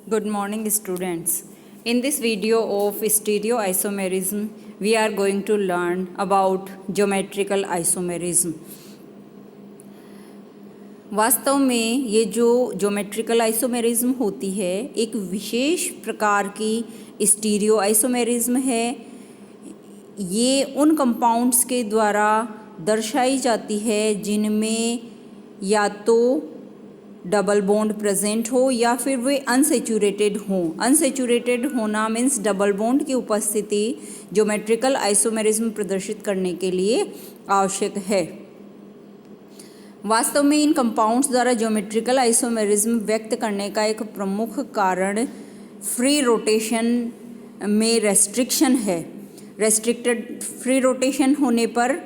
Good morning, students. In this video of stereoisomerism, we are going to learn about geometrical isomerism. वास्तव में ये जो geometrical isomerism होती है एक विशेष प्रकार की स्टीरियो आइसोमेरिज्म है। ये उन कंपाउंड्स के द्वारा दर्शाई जाती है जिनमें या तो डबल बॉन्ड प्रेजेंट हो या फिर वे अनसेचुरेटेड हों। अनसेचुरेटेड होना मीन्स डबल बॉन्ड की उपस्थिति ज्योमेट्रिकल आइसोमेरिज्म प्रदर्शित करने के लिए आवश्यक है। वास्तव में इन कंपाउंड्स द्वारा ज्योमेट्रिकल आइसोमेरिज्म व्यक्त करने का एक प्रमुख कारण फ्री रोटेशन में रेस्ट्रिक्शन है। रेस्ट्रिक्टेड फ्री रोटेशन होने पर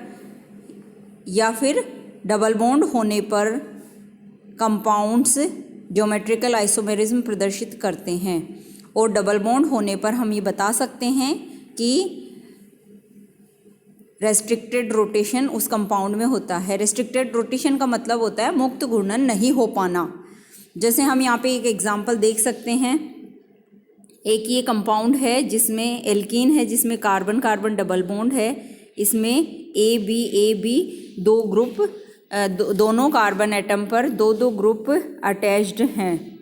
या फिर डबल बॉन्ड होने पर कंपाउंड्स ज्योमेट्रिकल आइसोमेरिज्म प्रदर्शित करते हैं और डबल बॉन्ड होने पर हम ये बता सकते हैं कि रेस्ट्रिक्टेड रोटेशन उस कंपाउंड में होता है। रेस्ट्रिक्टेड रोटेशन का मतलब होता है मुक्त घूर्णन नहीं हो पाना। जैसे हम यहाँ पे एक एग्जांपल देख सकते हैं। एक ये कंपाउंड है जिसमें एल्कीन है, जिसमें कार्बन कार्बन डबल बॉन्ड है। इसमें ए बी दो ग्रुप दोनों कार्बन एटम पर दो ग्रुप अटैच्ड हैं।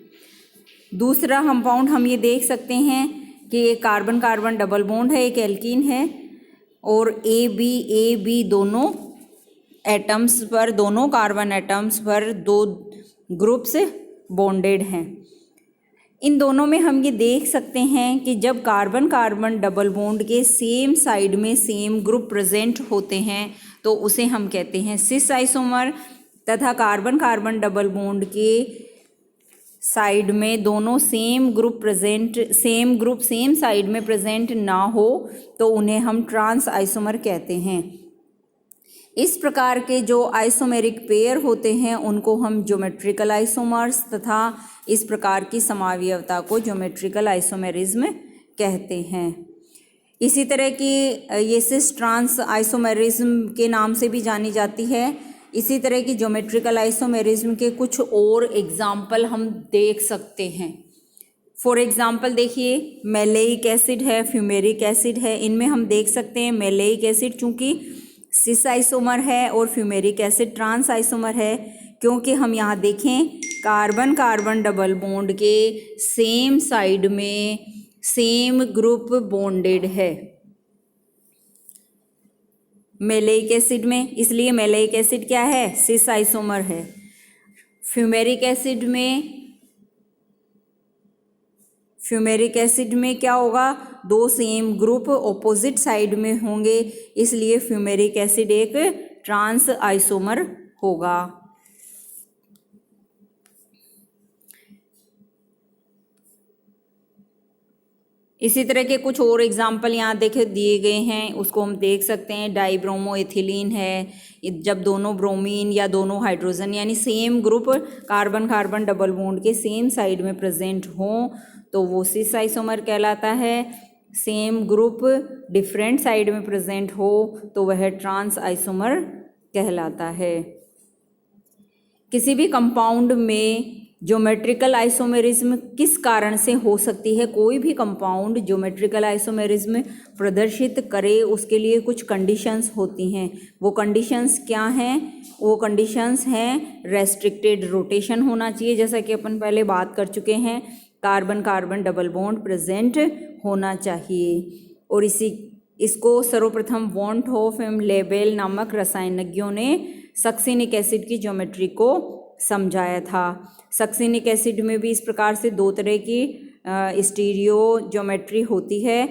दूसरा कंपाउंड हम ये देख सकते हैं कि एक कार्बन कार्बन डबल बॉन्ड है, एक एल्कीन है और ए बी दोनों एटम्स पर, दोनों कार्बन एटम्स पर दो ग्रुप्स बॉन्डेड हैं। इन दोनों में हम ये देख सकते हैं कि जब कार्बन कार्बन डबल बॉन्ड के सेम साइड में सेम ग्रुप प्रेजेंट होते हैं तो उसे हम कहते हैं सिस आइसोमर, तथा कार्बन कार्बन डबल बॉन्ड के साइड में दोनों सेम ग्रुप सेम साइड में प्रेजेंट ना हो तो उन्हें हम ट्रांस आइसोमर कहते हैं। इस प्रकार के जो आइसोमेरिक पेयर होते हैं उनको हम ज्योमेट्रिकल आइसोमर्स तथा इस प्रकार की समावयवता को ज्योमेट्रिकल आइसोमेरिज्म कहते हैं। इसी तरह की ये सिस ट्रांस आइसोमेरिज्म के नाम से भी जानी जाती है। इसी तरह की ज्योमेट्रिकल आइसोमेरिज्म के कुछ और एग्जाम्पल हम देख सकते हैं। फॉर एग्जाम्पल देखिए, मैलेइक एसिड है, फ्यूमेरिक एसिड है। इनमें हम देख सकते हैं मैलेइक एसिड चूँकि सिस आइसोमर है और फ्यूमेरिक एसिड ट्रांस आइसोमर है, क्योंकि हम यहाँ देखें कार्बन कार्बन डबल बॉन्ड के सेम साइड में सेम ग्रुप बॉन्डेड है मैलेइक एसिड में, इसलिए मैलेइक एसिड क्या है, सिस आइसोमर है। फ्यूमेरिक एसिड में क्या होगा, दो सेम ग्रुप ऑपोजिट साइड में होंगे, इसलिए फ्यूमेरिक एसिड एक ट्रांस आइसोमर होगा। इसी तरह के कुछ और एग्जाम्पल यहाँ देखे दिए गए हैं, उसको हम देख सकते हैं। डाइब्रोमो एथिलीन है, जब दोनों ब्रोमीन या दोनों हाइड्रोजन यानी same group carbon carbon double bond के सेम साइड में प्रेजेंट हों तो वो सिस आइसोमर कहलाता है। सेम ग्रुप डिफरेंट साइड में प्रेजेंट हो तो वह ट्रांस आइसोमर कहलाता है। किसी भी कंपाउंड में ज्योमेट्रिकल आइसोमेरिज्म किस कारण से हो सकती है, कोई भी कंपाउंड ज्योमेट्रिकल आइसोमेरिज्म प्रदर्शित करे उसके लिए कुछ कंडीशंस होती हैं। वो कंडीशंस क्या हैं, वो कंडीशंस हैं रेस्ट्रिक्टेड रोटेशन होना चाहिए, जैसा कि अपन पहले बात कर चुके हैं। Carbon carbon double bond present होना चाहिए और इसको सर्वप्रथम वॉन होफ एवं लेबेल नामक रसायनज्ञों ने सक्सिनिक एसिड की ज्योमेट्री को समझाया था। सक्सिनिक एसिड में भी इस प्रकार से दो तरह की स्टीरियो ज्योमेट्री होती है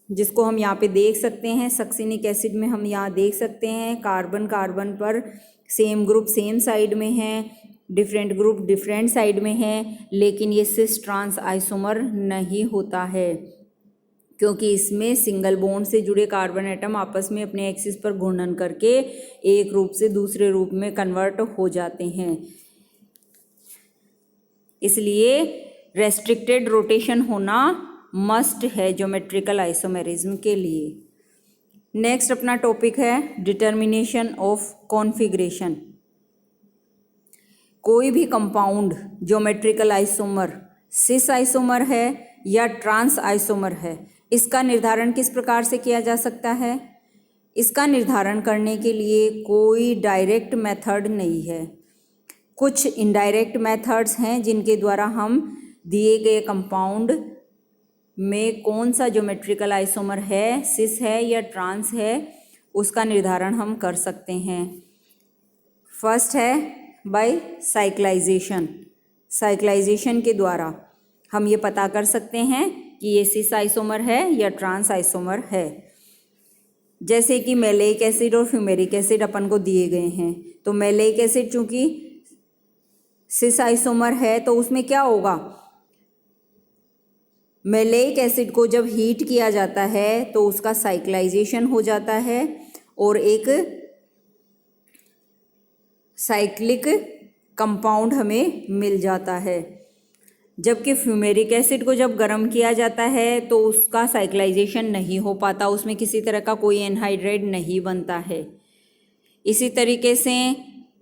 जिसको हम यहाँ पे देख सकते हैं। सक्सिनिक एसिड में हम यहाँ देख सकते हैं कार्बन कार्बन पर सेम ग्रुप सेम साइड में है, डिफरेंट ग्रुप डिफरेंट साइड में है, लेकिन ये सिस ट्रांस आइसोमर नहीं होता है क्योंकि इसमें सिंगल बॉन्ड से जुड़े कार्बन एटम आपस में अपने एक्सिस पर घूर्णन करके एक रूप से दूसरे रूप में कन्वर्ट हो जाते हैं। इसलिए रेस्ट्रिक्टेड रोटेशन होना मस्ट है ज्योमेट्रिकल आइसोमेरिज्म के लिए। नेक्स्ट अपना टॉपिक है डिटर्मिनेशन ऑफ कॉन्फ़िगरेशन। कोई भी compound geometrical isomer cis isomer है या ट्रांस आइसोमर है, इसका निर्धारण किस प्रकार से किया जा सकता है? इसका निर्धारण करने के लिए कोई डायरेक्ट मेथड नहीं है, कुछ इनडायरेक्ट मेथड्स हैं जिनके द्वारा हम दिए गए कंपाउंड में कौन सा ज्योमेट्रिकल आइसोमर है, सिस है या ट्रांस है, उसका निर्धारण हम कर सकते हैं। फर्स्ट है बाय साइक्लाइजेशन। साइक्लाइजेशन के द्वारा हम ये पता कर सकते हैं कि ये सिस आइसोमर है या ट्रांस आइसोमर है। जैसे कि मैलेइक एसिड और फ्यूमेरिक एसिड अपन को दिए गए हैं, तो मैलेइक एसिड चूंकि सिस आइसोमर है तो उसमें क्या होगा, मैलेइक एसिड को जब हीट किया जाता है तो उसका साइक्लाइजेशन हो जाता है और एक साइक्लिक कंपाउंड हमें मिल जाता है। जबकि फ्यूमेरिक एसिड को जब गर्म किया जाता है तो उसका साइक्लाइजेशन नहीं हो पाता, उसमें किसी तरह का कोई एनहाइड्राइड नहीं बनता है। इसी तरीके से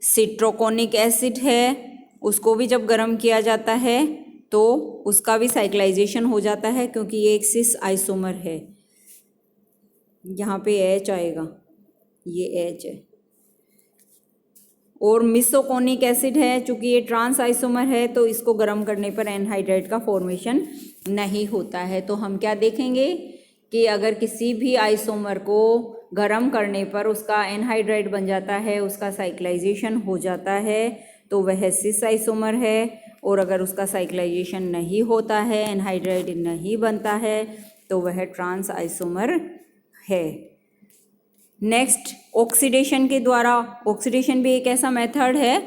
सिट्रोकोनिक एसिड है, उसको भी जब गर्म किया जाता है तो उसका भी साइक्लाइजेशन हो जाता है क्योंकि ये एक सिस आइसोमर है। यहाँ पे H आएगा, ये H है। और मिसोकोनिक एसिड है, चूँकि ये ट्रांस आइसोमर है तो इसको गर्म करने पर एनहाइड्राइड का फॉर्मेशन नहीं होता है। तो हम क्या देखेंगे कि अगर किसी भी आइसोमर को गर्म करने पर उसका एनहाइड्राइड बन जाता है, उसका साइक्लाइजेशन हो जाता है, तो वह सिस आइसोमर है। और अगर उसका साइक्लाइजेशन नहीं होता है, एनहाइड्राइड नहीं बनता है, तो वह ट्रांस आइसोमर है। नेक्स्ट, ऑक्सीडेशन के द्वारा। ऑक्सीडेशन भी एक ऐसा मेथड है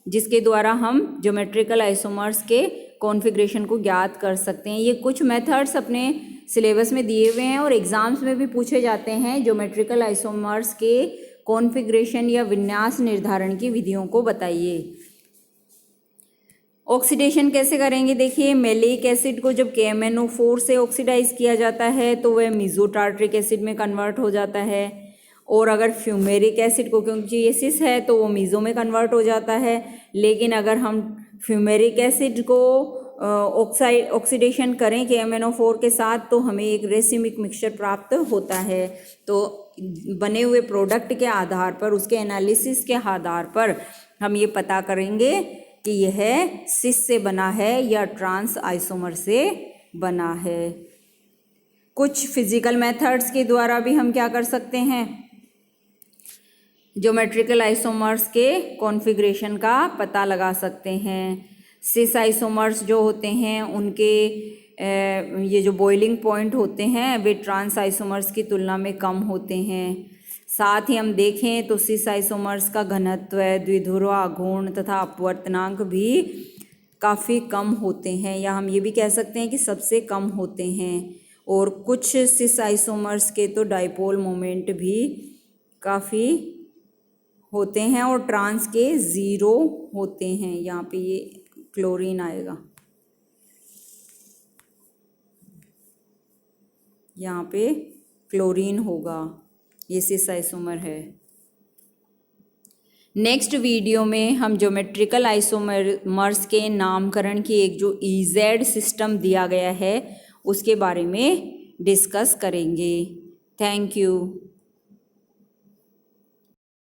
जिसके द्वारा हम ज्योमेट्रिकल आइसोमर्स के कॉन्फ़िगरेशन को ज्ञात कर सकते हैं। ये कुछ मेथड्स अपने सिलेबस में दिए हुए हैं और एग्जाम्स में भी पूछे जाते हैं। ज्योमेट्रिकल आइसोमर्स के कॉन्फ़िगरेशन या विन्यास निर्धारण की विधियों को बताइए। ऑक्सीडेशन कैसे करेंगे, देखिए मैलेइक एसिड को जब KMnO4 से ऑक्सीडाइज किया जाता है तो वह मीसो टार्ट्रिक एसिड में कन्वर्ट हो जाता है। और अगर फ्यूमेरिक एसिड को, क्योंकि ये सिस है तो वो मीसो में कन्वर्ट हो जाता है, लेकिन अगर हम फ्यूमेरिक एसिड को ऑक्सीडेशन करें KMnO4 के साथ तो हमें एक रेसिमिक मिक्सचर प्राप्त होता है। तो बने हुए प्रोडक्ट के आधार पर, उसके एनालिसिस के आधार पर हम ये पता करेंगे कि यह सिस से बना है या ट्रांस आइसोमर से बना है। कुछ फिजिकल मेथड्स के द्वारा भी हम क्या कर सकते हैं, ज्योमेट्रिकल आइसोमर्स के कॉन्फ़िगरेशन का पता लगा सकते हैं। सिस आइसोमर्स जो होते हैं उनके ये जो बॉइलिंग पॉइंट होते हैं वे ट्रांस आइसोमर्स की तुलना में कम होते हैं। साथ ही हम देखें तो सिस आइसोमर्स का घनत्व, द्विध्रुव आघूर्ण तथा अपवर्तनांक भी काफ़ी कम होते हैं, या हम ये भी कह सकते हैं कि सबसे कम होते हैं। और कुछ सिस आइसोमर्स के तो डाइपोल मोमेंट भी काफ़ी होते हैं और ट्रांस के 0 होते हैं। यहाँ पे ये क्लोरीन आएगा, यहाँ पे क्लोरीन होगा, ये सिस आइसोमर है। नेक्स्ट वीडियो में हम ज्योमेट्रिकल आइसोमर्स के नामकरण की एक जो EZ सिस्टम दिया गया है उसके बारे में डिस्कस करेंगे। Thank you.